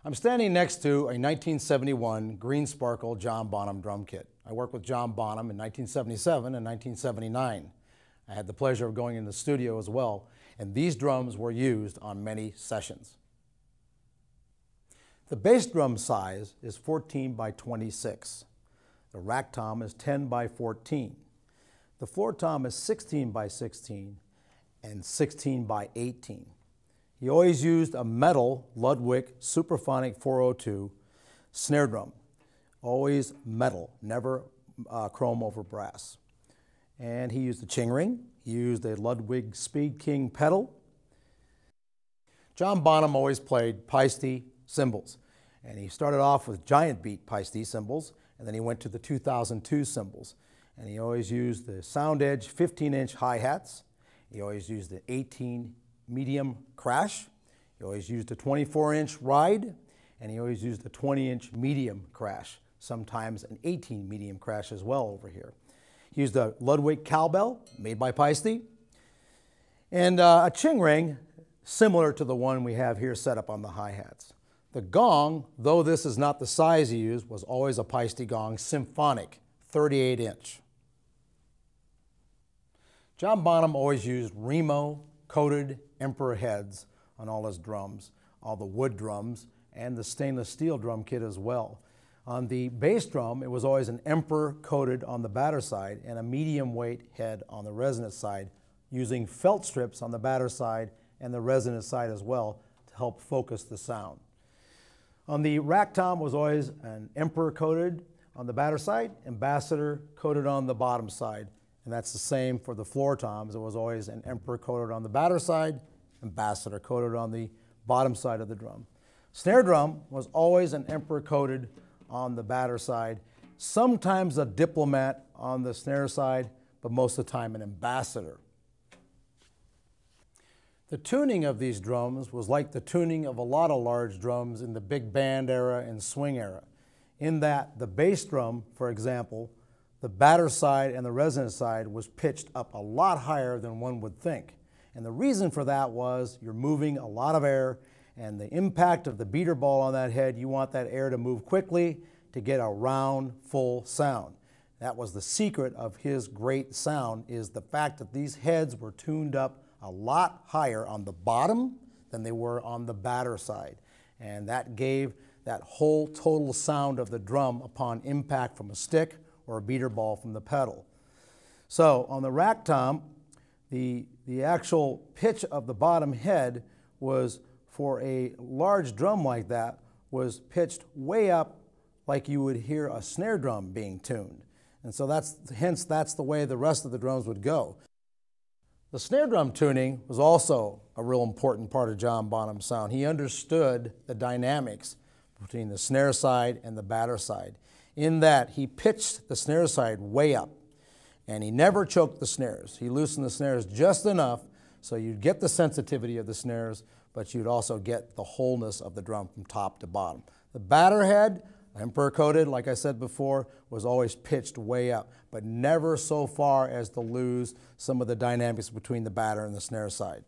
I'm standing next to a 1971 green sparkle John Bonham drum kit. I worked with John Bonham in 1977 and 1979. I had the pleasure of going in the studio as well, and these drums were used on many sessions. The bass drum size is 14 by 26. The rack tom is 10 by 14. The floor tom is 16 by 16 and 16 by 18. He always used a metal Ludwig Superphonic 402 snare drum. Always metal, never chrome over brass. And he used a ching ring. He used a Ludwig Speed King pedal. John Bonham always played Paiste cymbals. And he started off with giant beat Paiste cymbals, and then he went to the 2002 cymbals. And he always used the Sound Edge 15-inch hi-hats. He always used the 18 medium crash. He always used a 24-inch ride, and he always used a 20-inch medium crash, sometimes an 18 medium crash as well over here. He used a Ludwig cowbell made by Paiste, and a ching ring similar to the one we have here set up on the hi-hats. The gong, though this is not the size he used, was always a Paiste gong, symphonic, 38-inch. John Bonham always used Remo coated emperor heads on all his drums, all the wood drums, and the stainless steel drum kit as well. On the bass drum, it was always an emperor coated on the batter side and a medium weight head on the resonant side, using felt strips on the batter side and the resonant side as well to help focus the sound. On the rack tom was always an emperor coated on the batter side, ambassador coated on the bottom side. And that's the same for the floor toms. It was always an emperor coated on the batter side, ambassador coated on the bottom side of the drum. Snare drum was always an emperor coated on the batter side, sometimes a diplomat on the snare side, but most of the time an ambassador. The tuning of these drums was like the tuning of a lot of large drums in the big band era and swing era, in that the bass drum, for example, the batter side and the resonant side was pitched up a lot higher than one would think. And the reason for that was you're moving a lot of air, and the impact of the beater ball on that head, you want that air to move quickly to get a round, full sound. That was the secret of his great sound, is the fact that these heads were tuned up a lot higher on the bottom than they were on the batter side. And that gave that whole total sound of the drum upon impact from a stick or a beater ball from the pedal. So on the rack tom, the actual pitch of the bottom head was, for a large drum like that, was pitched way up like you would hear a snare drum being tuned. And so hence that's the way the rest of the drums would go. The snare drum tuning was also a real important part of John Bonham's sound. He understood the dynamics between the snare side and the batter side, in that he pitched the snare side way up, and he never choked the snares. He loosened the snares just enough so you'd get the sensitivity of the snares, but you'd also get the wholeness of the drum from top to bottom. The batter head, emperor coated, like I said before, was always pitched way up, but never so far as to lose some of the dynamics between the batter and the snare side.